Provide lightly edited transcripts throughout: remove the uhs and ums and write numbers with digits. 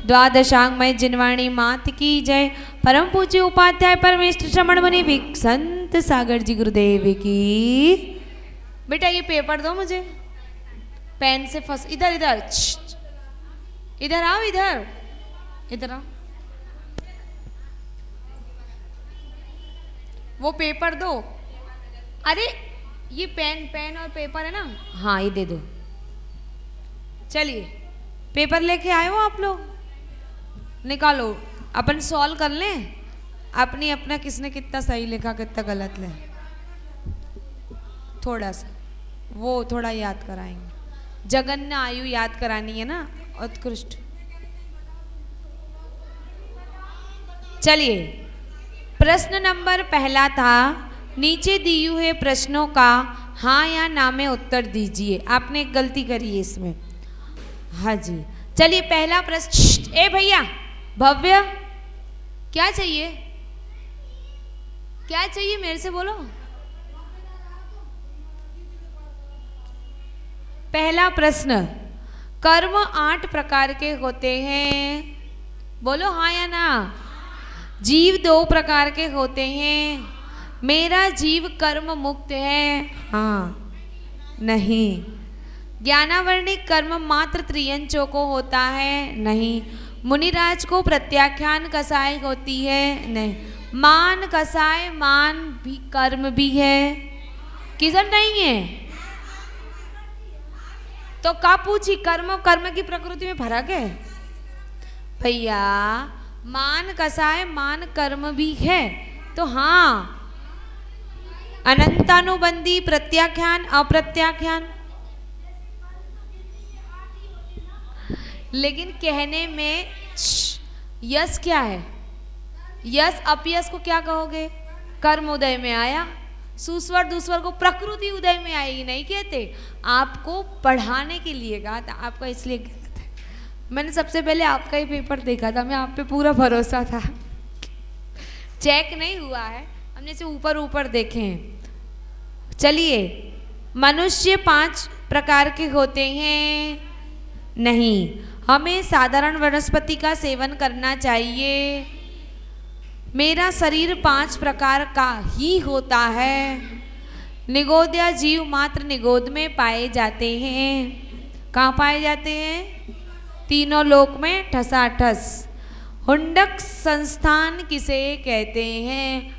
द्वादशांगमय जिनवाणी मात की जय। परम पूज्य उपाध्याय परमेश्वर श्रमण मुनि भिक्ख संत सागर जी गुरुदेव की। बेटा ये पेपर दो मुझे, पेन से फंस, इधर इधर इधर आओ, इधर इधर आओ, वो पेपर दो। अरे ये पेन पेन और पेपर है ना, हाँ ये दे दो। चलिए पेपर लेके आए हो आप लोग, निकालो, अपन सॉल्व कर लें अपनी अपना, किसने कितना सही लिखा कितना गलत ले। थोड़ा सा वो थोड़ा याद कराएंगे, जगन्य आयु याद करानी है ना, उत्कृष्ट। चलिए प्रश्न नंबर पहला था, नीचे दी हुए प्रश्नों का हाँ या ना में उत्तर दीजिए। आपने एक गलती करी है इसमें, हाँ जी। चलिए पहला प्रश्न, ए भैया भव्य क्या चाहिए, क्या चाहिए मेरे से बोलो। पहला प्रश्न, कर्म 8 प्रकार के होते हैं, बोलो हाँ या ना। जीव 2 प्रकार के होते हैं, मेरा जीव कर्म मुक्त है, हाँ नहीं। ज्ञानावर्णिक कर्म मात्र त्रियंचों को होता है, नहीं। मुनिराज को प्रत्याख्यान कसाय होती है, नहीं। मान कसाय मान भी कर्म भी है, किधर नहीं है तो का पूछी, कर्म कर्म की प्रकृति में फर्क है भैया। मान कसाय मान कर्म भी है तो हाँ, अनंतानुबंधी प्रत्याख्यान अप्रत्याख्यान, लेकिन कहने में यश क्या है, यश अपयश को क्या कहोगे, कर्म उदय में आया, सुस्वर दुस्वर को प्रकृति उदय में आएगी नहीं कहते। आपको पढ़ाने के लिए कहा था, आपका इसलिए गलत है। मैंने सबसे पहले आपका ही पेपर देखा था, मैं आप पे पूरा भरोसा था, चेक नहीं हुआ है, हमने से ऊपर ऊपर देखे हैं। चलिए मनुष्य 5 प्रकार के होते हैं, नहीं। हमें साधारण वनस्पति का सेवन करना चाहिए, मेरा शरीर 5 प्रकार का ही होता है। निगोद्या जीव मात्र निगोद में पाए जाते हैं, कहाँ पाए जाते हैं, तीनों लोक में ठसाठस। हुंडक संस्थान किसे कहते हैं,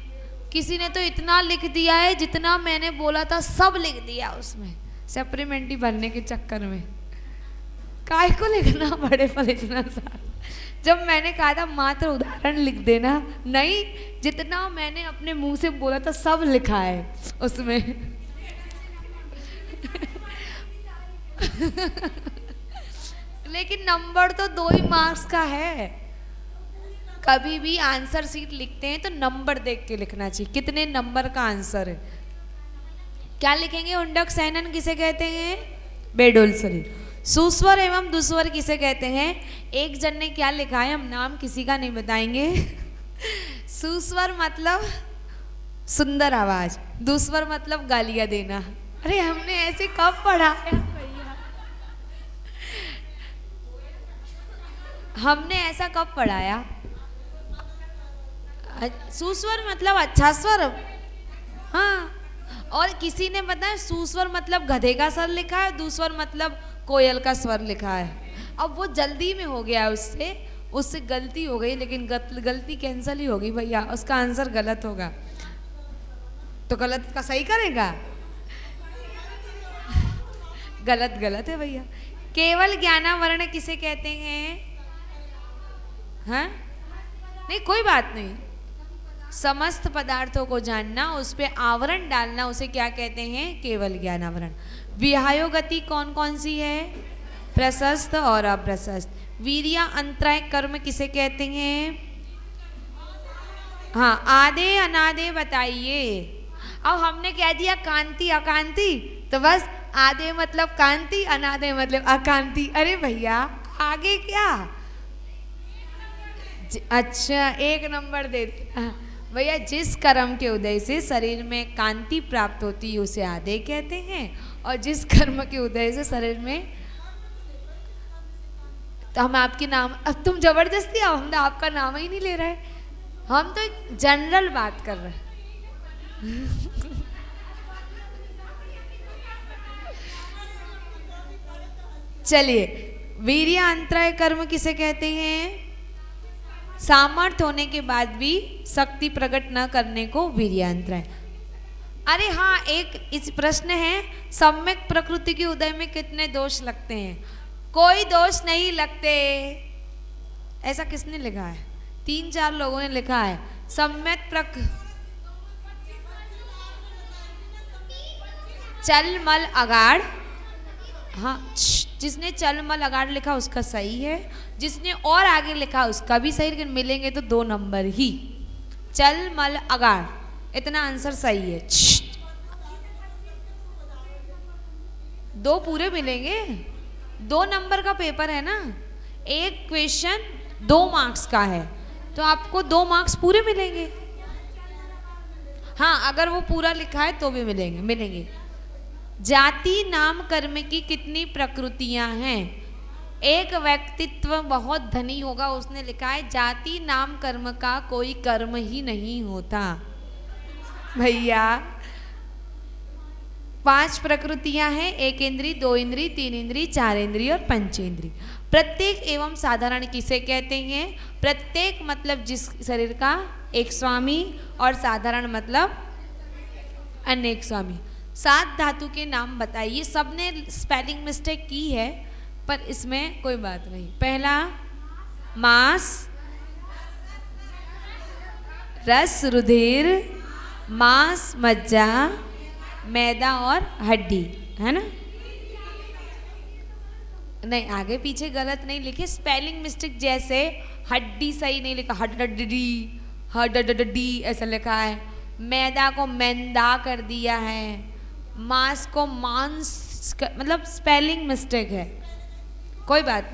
किसी ने तो इतना लिख दिया है, जितना मैंने बोला था सब लिख दिया उसमें, सप्लीमेंट्री भरने के चक्कर में। काय को लिखना पड़े पर इतना सारा, जब मैंने कहा था मात्र उदाहरण लिख देना, नहीं, जितना मैंने अपने मुंह से बोला था सब लिखा है उसमें। लेकिन नंबर तो 2 ही मार्क्स का है। कभी भी आंसर शीट लिखते हैं तो नंबर देख के लिखना चाहिए, कितने नंबर का आंसर है। क्या लिखेंगे, हुंडक सैनन किसे कहते हैं, बेडोल शरीर। सुस्वर एवं दुस्वर किसे कहते हैं, एक जन ने क्या लिखा है, हम नाम किसी का नहीं बताएंगे। सुस्वर मतलब सुंदर आवाज, दुस्वर मतलब गालियां देना। अरे हमने ऐसे कब पढ़ा है भैया, हमने ऐसा कब पढ़ाया। सुस्वर मतलब अच्छा स्वर, हाँ। और किसी ने बताया सुस्वर मतलब गधे का स्वर लिखा है, दुस्वर मतलब कोयल का स्वर लिखा है। अब वो जल्दी में हो गया, उससे गलती हो गई, लेकिन गलती कैंसिल ही होगी भैया, उसका आंसर गलत होगा तो गलत का सही करेगा। गलत गलत है भैया। केवल ज्ञानावरण किसे कहते हैं, हाँ नहीं कोई बात नहीं, समस्त पदार्थों को जानना, उस पे आवरण डालना, उसे क्या कहते हैं, केवल ज्ञानावरण। विहायो गति कौन कौन सी है, प्रशस्त और अप्रशस्त। वीर्या अंतराय कर्म किसे कहते हैं, हाँ आधे अनाधे बताइए। अब हमने कह दिया कांति अकांति, तो बस आधे मतलब कांति, अनाधे मतलब अकांति। अरे भैया आगे क्या, अच्छा 1 नंबर दे भैया। जिस कर्म के उदय से शरीर में कांति प्राप्त होती है उसे आधे कहते हैं, और जिस कर्म के उदय से शरीर में तो हम आपके नाम, अब तुम जबरदस्ती आओ, हम तो आपका नाम ही नहीं ले रहे, हम तो एक जनरल बात कर रहे हैं। चलिए, वीर्य अंतराय कर्म किसे कहते हैं? सामर्थ्य होने के बाद भी शक्ति प्रकट न करने को वीर्य अंतराय। अरे हाँ, एक इस प्रश्न है, सम्यक प्रकृति के उदय में कितने दोष लगते हैं? कोई दोष नहीं लगते। ऐसा किसने लिखा है? 3-4 लोगों ने लिखा है। सम्यक चल मल अगाड़, हाँ, जिसने चल मल अगाड़ लिखा उसका सही है, जिसने और आगे लिखा उसका भी सही, लेकिन मिलेंगे तो 2 नंबर ही। चल मल अगाड़, इतना आंसर सही है। 2 पूरे मिलेंगे, 2 नंबर का पेपर है ना, एक क्वेश्चन 2 मार्क्स का है, तो आपको 2 मार्क्स पूरे मिलेंगे। हाँ, अगर वो पूरा लिखा है तो भी मिलेंगे। जाति नाम कर्म की कितनी प्रकृतियां हैं? एक व्यक्तित्व बहुत धनी होगा, उसने लिखा है जाति नाम कर्म का कोई कर्म ही नहीं होता। भैया 5 प्रकृतियां हैं, 1 इंद्री, 2 इंद्री, 3 इंद्री, 4 इंद्री और पंचेंद्री। प्रत्येक एवं साधारण किसे कहते हैं? प्रत्येक मतलब जिस शरीर का एक स्वामी, और साधारण मतलब अनेक स्वामी। 7 धातु के नाम बताइए। सबने स्पेलिंग मिस्टेक की है, पर इसमें कोई बात नहीं। पहला मांस, रस रुधिर, मांस मज्जा, मैदा और हड्डी, है ना? नहीं, आगे पीछे गलत नहीं लिखे, स्पेलिंग मिस्टेक, जैसे हड्डी सही नहीं लिखा, हड्डी, हड्डी ऐसा लिखा है। मैदा को मैदा कर दिया है, मांस को मांस, मतलब स्पेलिंग मिस्टेक है। कोई बात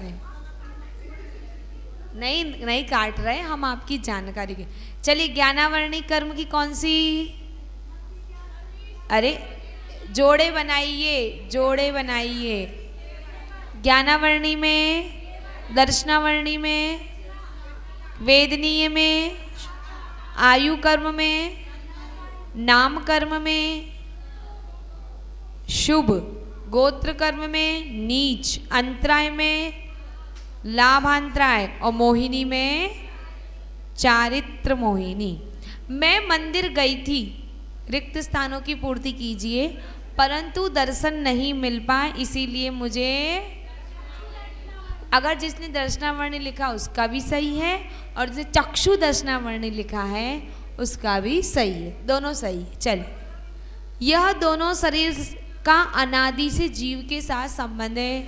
नहीं काट रहे हम आपकी जानकारी के। चलिए, ज्ञानावर्णी कर्म की कौन सी? अरे जोड़े बनाइए। ज्ञानावर्णी में, दर्शनावर्णी में, वेदनीय में, आयु कर्म में, नाम कर्म में, शुभ गोत्र कर्म में, नीच अंतराय में, लाभांतराय और मोहिनी में चारित्र मोहिनी। मैं मंदिर गई थी, रिक्त स्थानों की पूर्ति कीजिए, परंतु दर्शन नहीं मिल पाए, इसीलिए मुझे, अगर जिसने दर्शनावर्णी लिखा उसका भी सही है, और जिसे चक्षु दर्शनावर्णी लिखा है उसका भी सही है, दोनों सही है। चलिए, यह दोनों शरीर का अनादि से जीव के साथ संबंध है,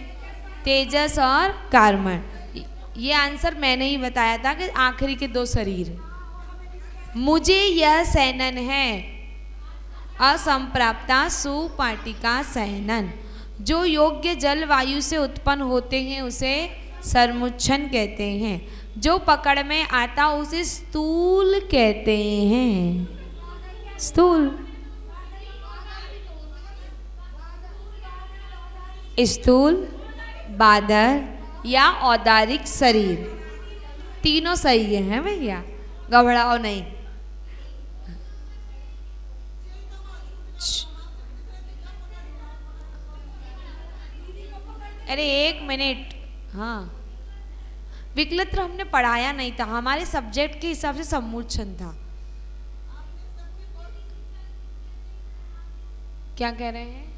तेजस और कार्बन। ये आंसर मैंने ही बताया था कि आखिरी के 2 शरीर। मुझे यह सैनन है, असंप्राप्ता सुपाटिका सैनन। जो योग्य जल वायु से उत्पन्न होते हैं उसे सरमुच्छन कहते हैं, जो पकड़ में आता उसे स्थूल कहते हैं। स्थूल, स्थूल, बादर या औदारिक शरीर, तीनों सही है भैया, घबराओ नहीं। अरे 1 मिनट, हाँ, विकलत्र हमने पढ़ाया नहीं था, हमारे सब्जेक्ट के हिसाब से सम्मोचन था। क्या कह रहे हैं?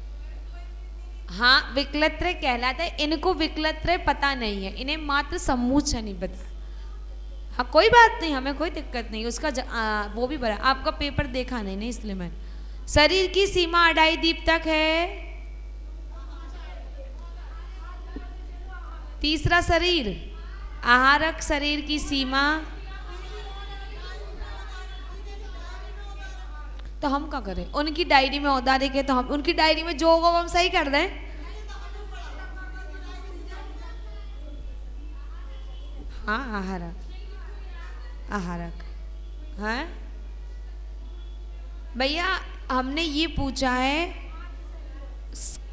हाँ, विकलत्र कहलाता है, इनको विकलत्र पता नहीं है, इन्हें मात्र सम्मोचन ही पता। हाँ, कोई बात नहीं, हमें कोई दिक्कत नहीं उसका, वो भी बड़ा। आपका पेपर देखा नहीं इसलिए मैं। शरीर की सीमा 2.5 दीप तक है। तीसरा शरीर, आहारक शरीर की सीमा, तो हम क्या करें? उनकी डायरी में औदारिक है, तो हम उनकी डायरी में जो होगा हम सही कर दें। हाँ, आहारक है भैया। हमने ये पूछा है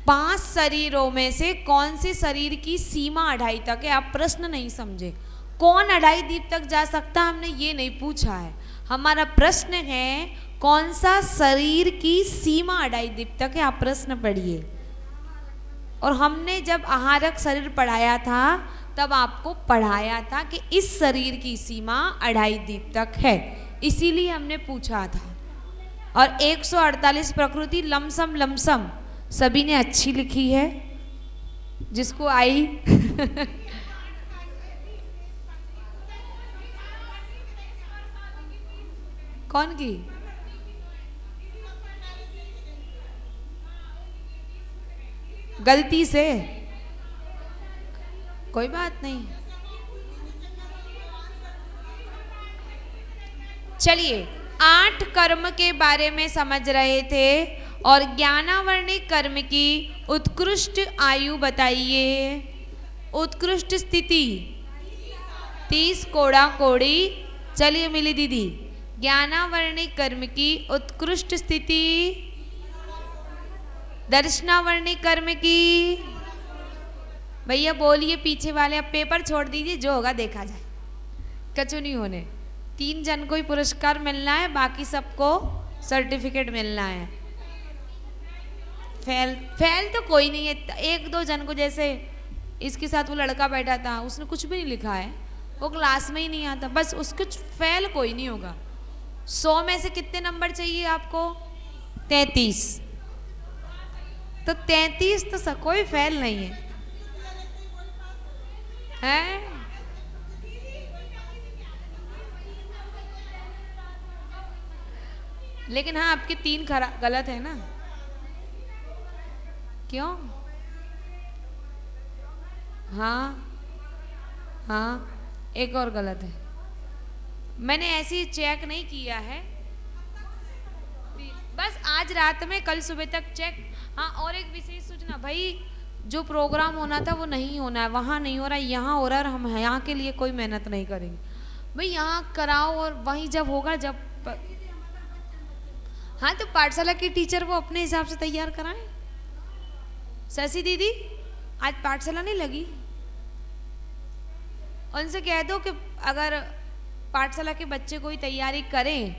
5 शरीरों में से कौन से शरीर की सीमा 2.5 तक है? आप प्रश्न नहीं समझे। कौन 2.5 दीप तक जा सकता, हमने ये नहीं पूछा है। हमारा प्रश्न है कौन सा शरीर की सीमा 2.5 दीप तक है, आप प्रश्न पढ़िए। और हमने जब आहारक शरीर पढ़ाया था तब आपको पढ़ाया था कि इस शरीर की सीमा 2.5 दीप तक है, इसीलिए हमने पूछा था। और 148 प्रकृति लमसम लमसम सभी ने अच्छी लिखी है, जिसको आई कौन की? गलती से, कोई बात नहीं। चलिए 8 कर्म के बारे में समझ रहे थे और ज्ञानावर्णिक कर्म की उत्कृष्ट आयु बताइए। उत्कृष्ट स्थिति 30 कोड़ा कोड़ी। चलिए मिली दीदी, ज्ञानावर्णिक कर्म की उत्कृष्ट स्थिति, दर्शनावर्णिक कर्म की। भैया बोलिए पीछे वाले, अब पेपर छोड़ दीजिए, जो होगा देखा जाए, कचू नहीं होने। 3 जन को ही पुरस्कार मिलना है, बाकी सबको सर्टिफिकेट मिलना है। फेल तो कोई नहीं है, 1-2 जन को, जैसे इसके साथ वो लड़का बैठा था, उसने कुछ भी नहीं लिखा है, वो क्लास में ही नहीं आता, बस उसके फेल कोई नहीं होगा। 100 में से कितने नंबर चाहिए आपको? 33। तो 33 तो कोई फेल नहीं है, हैं? लेकिन हाँ, आपके 3 गलत है ना? क्यों? हाँ हाँ, एक और गलत है। मैंने ऐसी चेक नहीं किया है, बस आज रात में कल सुबह तक चेक। हाँ, और एक विशेष सूचना, भाई जो प्रोग्राम होना था वो नहीं होना है, वहाँ नहीं हो रहा है, यहाँ हो रहा है, और हम यहाँ के लिए कोई मेहनत नहीं करेंगे। भाई यहाँ कराओ, और वहीं जब होगा जब हाँ, तो पाठशाला की टीचर वो अपने हिसाब से तैयार कराएं। शशि दीदी आज पाठशाला नहीं लगी, उनसे कह दो कि अगर पाठशाला के बच्चे कोई तैयारी करें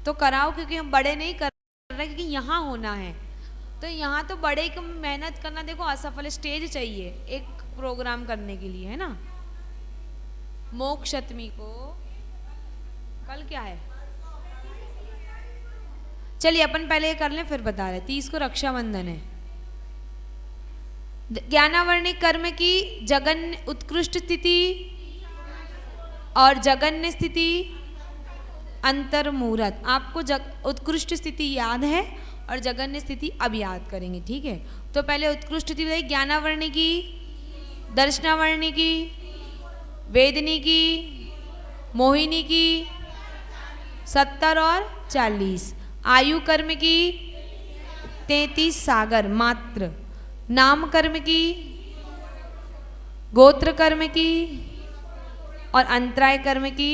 तो कराओ, क्योंकि हम बड़े नहीं कर रहे, क्योंकि यहाँ होना है। तो यहाँ तो बड़े को मेहनत करना, देखो असफल स्टेज चाहिए एक प्रोग्राम करने के लिए, है ना। मोक्षतमी को कल क्या है? चलिए अपन पहले ये कर लें, फिर बता रहे। 30 को रक्षाबंधन है। ज्ञानावर्णिक कर्म की जगन्य उत्कृष्ट स्थिति और जगन्य स्थिति अंतर्मुहूर्त। आपको उत्कृष्ट स्थिति याद है और जगन्य स्थिति अब याद करेंगे, ठीक है। तो पहले उत्कृष्ट स्थिति बताइए। ज्ञानावर्णी की, दर्शनावर्णी की, वेदनी की, मोहिनी की, 70 और 40। आयु कर्म की 33 सागर मात्र। नाम कर्म की, गोत्र कर्म की और अंतराय कर्म की।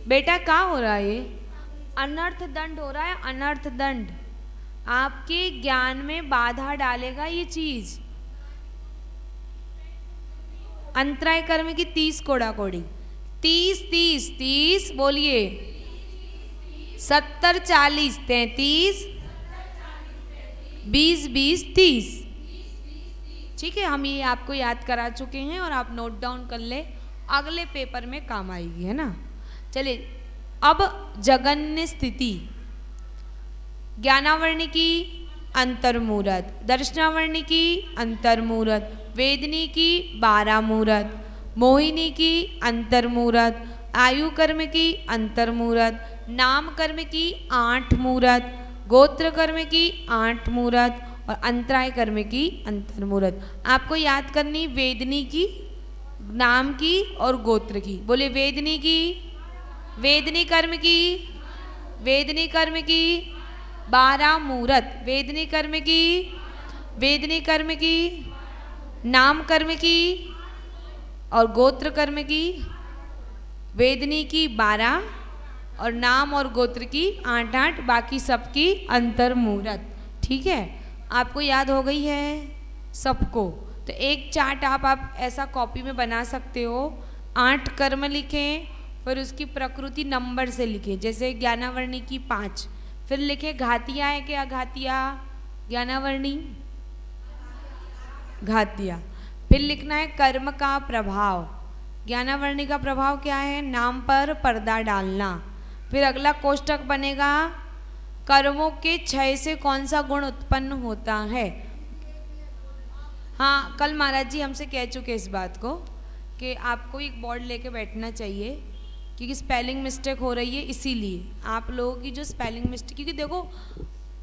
बेटा क्या हो रहा है? ये अनर्थ दंड हो रहा है, अनर्थ दंड। आपके ज्ञान में बाधा डालेगा ये चीज। अंतराय कर्म की 30 कोड़ा कोड़ी। 30 30 30 बोलिए। 70 40 33 20 20 30। ठीक है, हम ये आपको याद करा चुके हैं और आप नोट डाउन कर ले, अगले पेपर में काम आएगी, है ना। चलिए अब जगन्य स्थिति। ज्ञानावर्णी की अंतर्मुहूर्त, दर्शनावर्णी की अंतर्मुहूर्त, वेदनी की 12 मुहूर्त, मोहिनी की अंतर्मुहूर्त, आयु कर्म की अंतर्मुहूर्त, नाम कर्म की 8 मुहूर्त, गोत्र कर्म की 8 मुहूर्त और अंतराय कर्म की अंतर्मुहूर्त। आपको याद करनी वेदनी की, नाम की और गोत्र की। बोले वेदनी की, वेदनी कर्म की, वेदनी कर्म की 12 मुहूर्त, वेदनी कर्म की, वेदनी कर्म की, नाम कर्म की और गोत्र कर्म की। वेदनी की 12 और नाम और गोत्र की 8 8, बाकी सबकी अंतर्मुहूर्त। ठीक है, आपको याद हो गई है सबको? तो एक चार्ट आप ऐसा कॉपी में बना सकते हो। 8 कर्म लिखें, फिर उसकी प्रकृति नंबर से लिखें, जैसे ज्ञानावर्णी की 5, फिर लिखे घातिया है कि अघातिया? ज्ञानावर्णी घातिया। फिर लिखना है कर्म का प्रभाव। ज्ञानावर्णी का प्रभाव क्या है? नाम पर पर्दा डालना। फिर अगला कोष्टक बनेगा कर्मों के क्षय से कौन सा गुण उत्पन्न होता है। हाँ, कल महाराज जी हमसे कह चुके इस बात को कि आपको एक बोर्ड लेके बैठना चाहिए, क्योंकि स्पेलिंग मिस्टेक हो रही है, इसीलिए आप लोगों की जो स्पेलिंग मिस्टेक, क्योंकि देखो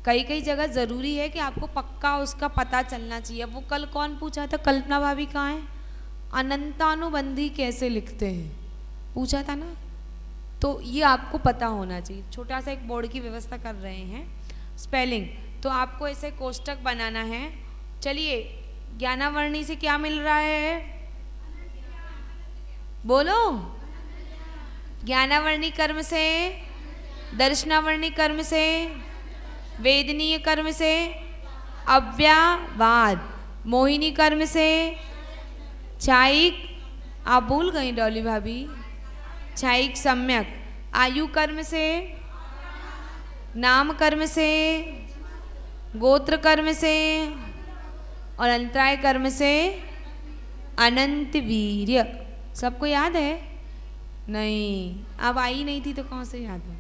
कई कई जगह ज़रूरी है कि आपको पक्का उसका पता चलना चाहिए। वो कल कौन पूछा था? कल्पना भाभी कहाँ है? अनंतानुबंधी कैसे लिखते हैं पूछा था ना, तो ये आपको पता होना चाहिए। छोटा सा एक बोर्ड की व्यवस्था कर रहे हैं स्पेलिंग, तो आपको ऐसे कोष्टक बनाना है। चलिए, ज्ञानावर्णी से क्या मिल रहा है? बोलो। ज्ञानावर्णी कर्म से, दर्शनावर्णी कर्म से, वेदनीय कर्म से, अव्ययवाद, मोहिनी कर्म से, छायिक, आप भूल गई डॉली भाभी, छायिक सम्यक, आयु कर्म से, नाम कर्म से, गोत्र कर्म से, और अंतराय कर्म से अनंत वीर्य। सबको याद है? नहीं, अब आई नहीं थी तो कौन से याद है?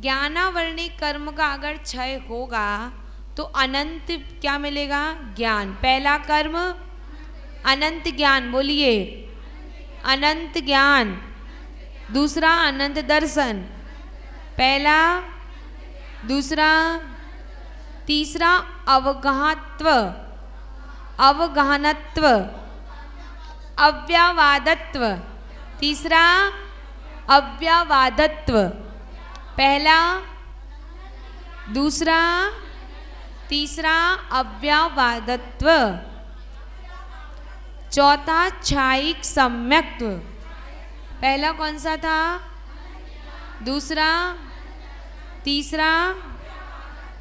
ज्ञानावर्णी कर्म का अगर क्षय होगा तो अनंत क्या मिलेगा? ज्ञान। पहला कर्म अनंत ज्ञान, बोलिए अनंत ज्ञान। दूसरा अनंत दर्शन, पहला, दूसरा, तीसरा अवगाहत्व, अवगाहनत्व, अव्ययवादत्व। तीसरा अव्ययवादत्व, पहला, दूसरा, तीसरा अव्ययवादत्व। चौथा छायिक सम्यक्त्व। पहला कौन सा था? दूसरा, तीसरा,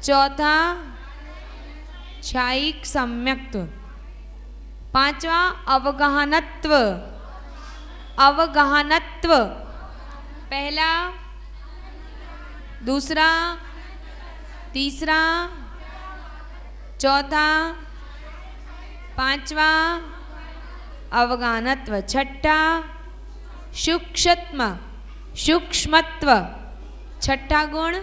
चौथा छायिक सम्यक्त्व। पांचवा अवगाहनत्व, अवगाहनत्व, पहला, दूसरा, तीसरा, चौथा, पांचवा अवगाहनत्व। छठा सूक्ष्मत्व, सूक्ष्मत्व, छठा गुण।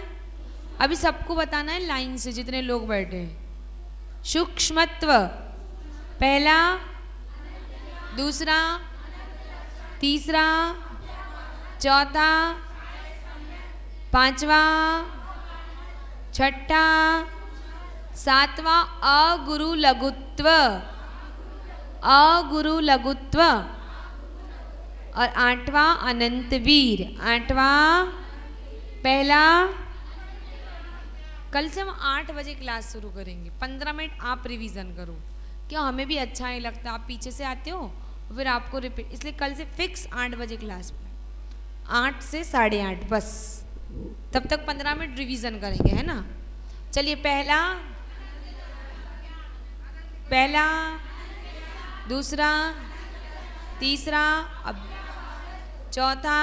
अभी सबको बताना है लाइन से, जितने लोग बैठे हैं। सूक्ष्मत्व, पहला, दूसरा, तीसरा, चौथा, पांचवा, छठा, सातवां अगुरु लघुत्व, अगुरु लघुत्व, और आठवां अनंतवीर। आठवां, पहला, कल से हम 8 बजे क्लास शुरू करेंगे। 15 मिनट आप रिवीजन करो, क्या हमें भी अच्छा नहीं लगता, आप पीछे से आते हो फिर आपको रिपीट, इसलिए कल से फिक्स 8 बजे क्लास में, 8 से 8:30 बस। तब तक 15 मिनट रिवीजन करेंगे, है ना। चलिए, पहला, पहला, दूसरा, तीसरा, अब चौथा,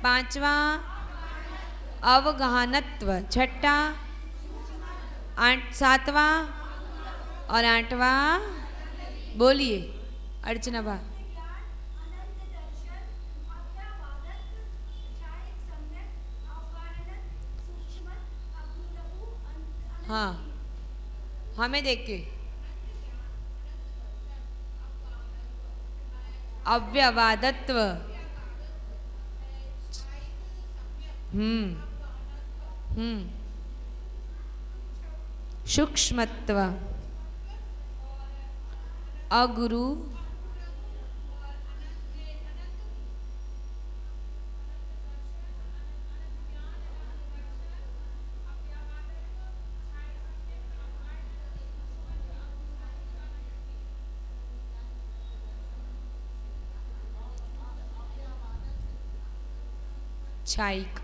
पांचवा अवगाहनत्व, छठा, सातवां और आठवां। बोलिए अर्चना बा। हाँ, हमें देख के अव्ययवादत्व, सूक्ष्मत्व, अगुरु, छायिक।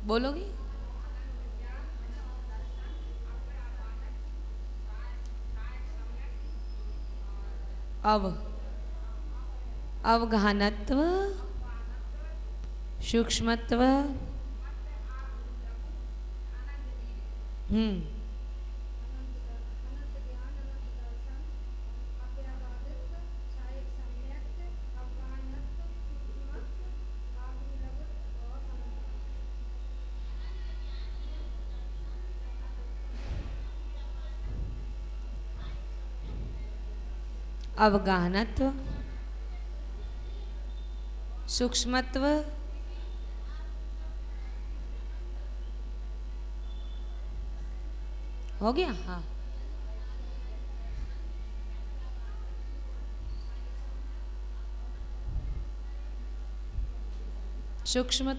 बोलोगी? अव अवगाहनत्व, सूक्ष्मत्व, हम्म, अवगाहनत्व, सूक्ष्मत्व, हो गया। हाँ, सूक्ष्म,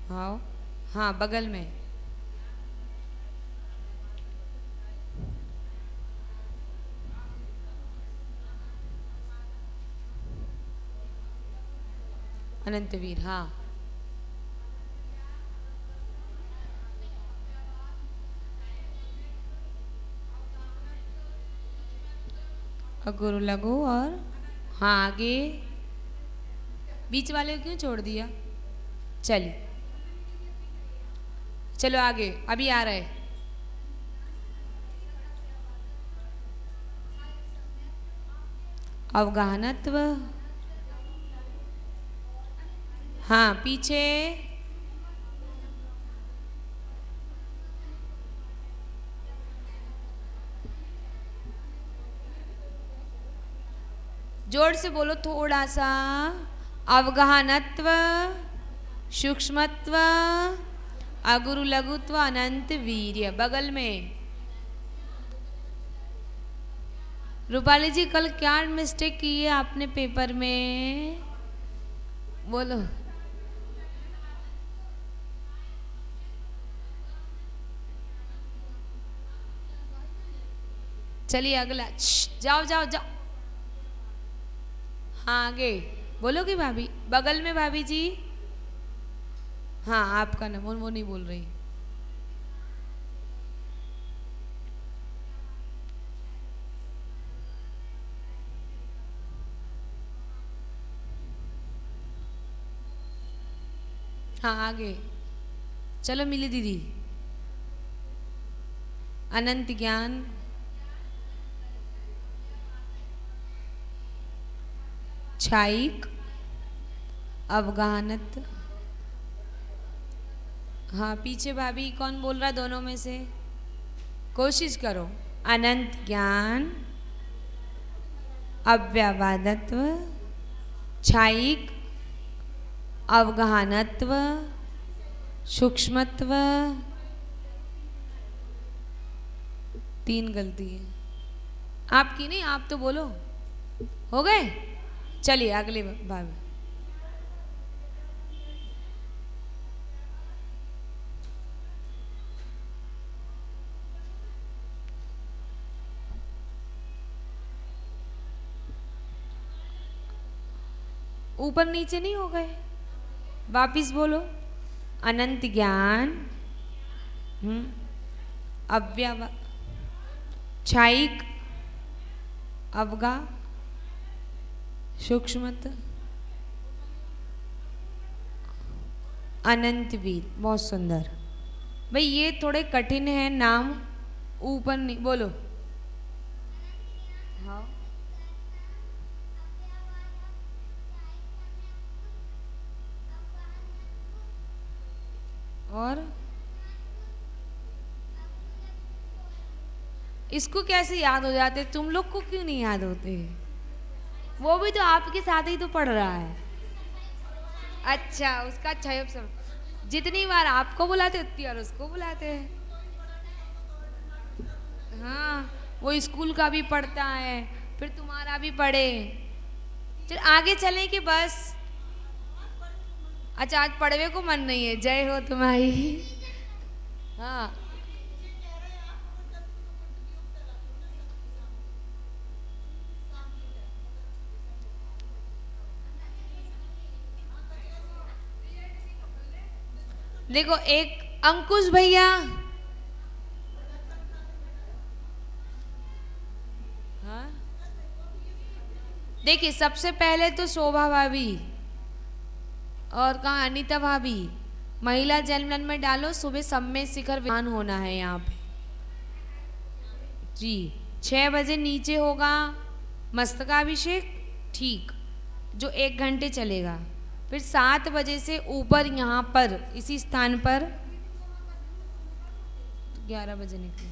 हाँ हाँ, बगल में अनंतवीर, हाँ, अगुरु लघु और हाँ आगे, बीच वाले को क्यों छोड़ दिया? चलिए, चलो आगे, अभी आ रहे। अवगाहनत्व, हाँ पीछे, जोर से बोलो थोड़ा सा। अवगाहनत्व, सूक्ष्मत्व, अगुरु लघुत्व, अनंत वीर्य, बगल में। रूपाली जी कल क्या मिस्टेक की है आपने पेपर में? बोलो। चलिए अगला, जाओ जाओ जाओ। हाँ आगे बोलोगी भाभी, बगल में भाभी जी। हाँ आपका नाम, वो नहीं बोल रही। हाँ आगे चलो, मिली दीदी। अनंत ज्ञान, छाइक, अवगाहनत, हाँ पीछे भाभी कौन बोल रहा है दोनों में से? कोशिश करो। अनंत ज्ञान, अव्यवादत्व, छाइक, अवगाहनत्व, सूक्ष्मत्व, 3 गलती है आपकी, नहीं आप तो बोलो। हो गए? चलिए अगले भाभी। ऊपर नीचे नहीं हो गए? वापिस बोलो। अनंत ज्ञान, अव्यव, छाइक, अवगा, सूक्ष्मत, अनंतवीर। बहुत सुंदर भाई, ये थोड़े कठिन है नाम, ऊपर नहीं बोलो। हाँ और इसको कैसे याद हो जाते? तुम लोग को क्यों नहीं याद होते? वो भी तो आपके साथ ही तो पढ़ रहा है। अच्छा उसका क्षय सब, जितनी बार आपको बुलाते उतनी बार उसको बुलाते हैं। हाँ वो स्कूल का भी पढ़ता है, फिर तुम्हारा भी पढ़े। चल आगे चलें कि बस? अच्छा आज पढ़वे को मन नहीं है, जय हो तुम्हारी। हाँ देखो एक अंकुश भैया, हाँ देखिए सबसे पहले तो शोभा भाभी और कहाँ अनीता भाभी, महिला जनमन में डालो सुबह सम्मेद शिखर विमान होना है यहाँ पे जी। 6 बजे नीचे होगा मस्तकाभिषेक, ठीक, जो 1 घंटे चलेगा। फिर 7 बजे से ऊपर यहाँ पर इसी स्थान पर 11 बजे निकले।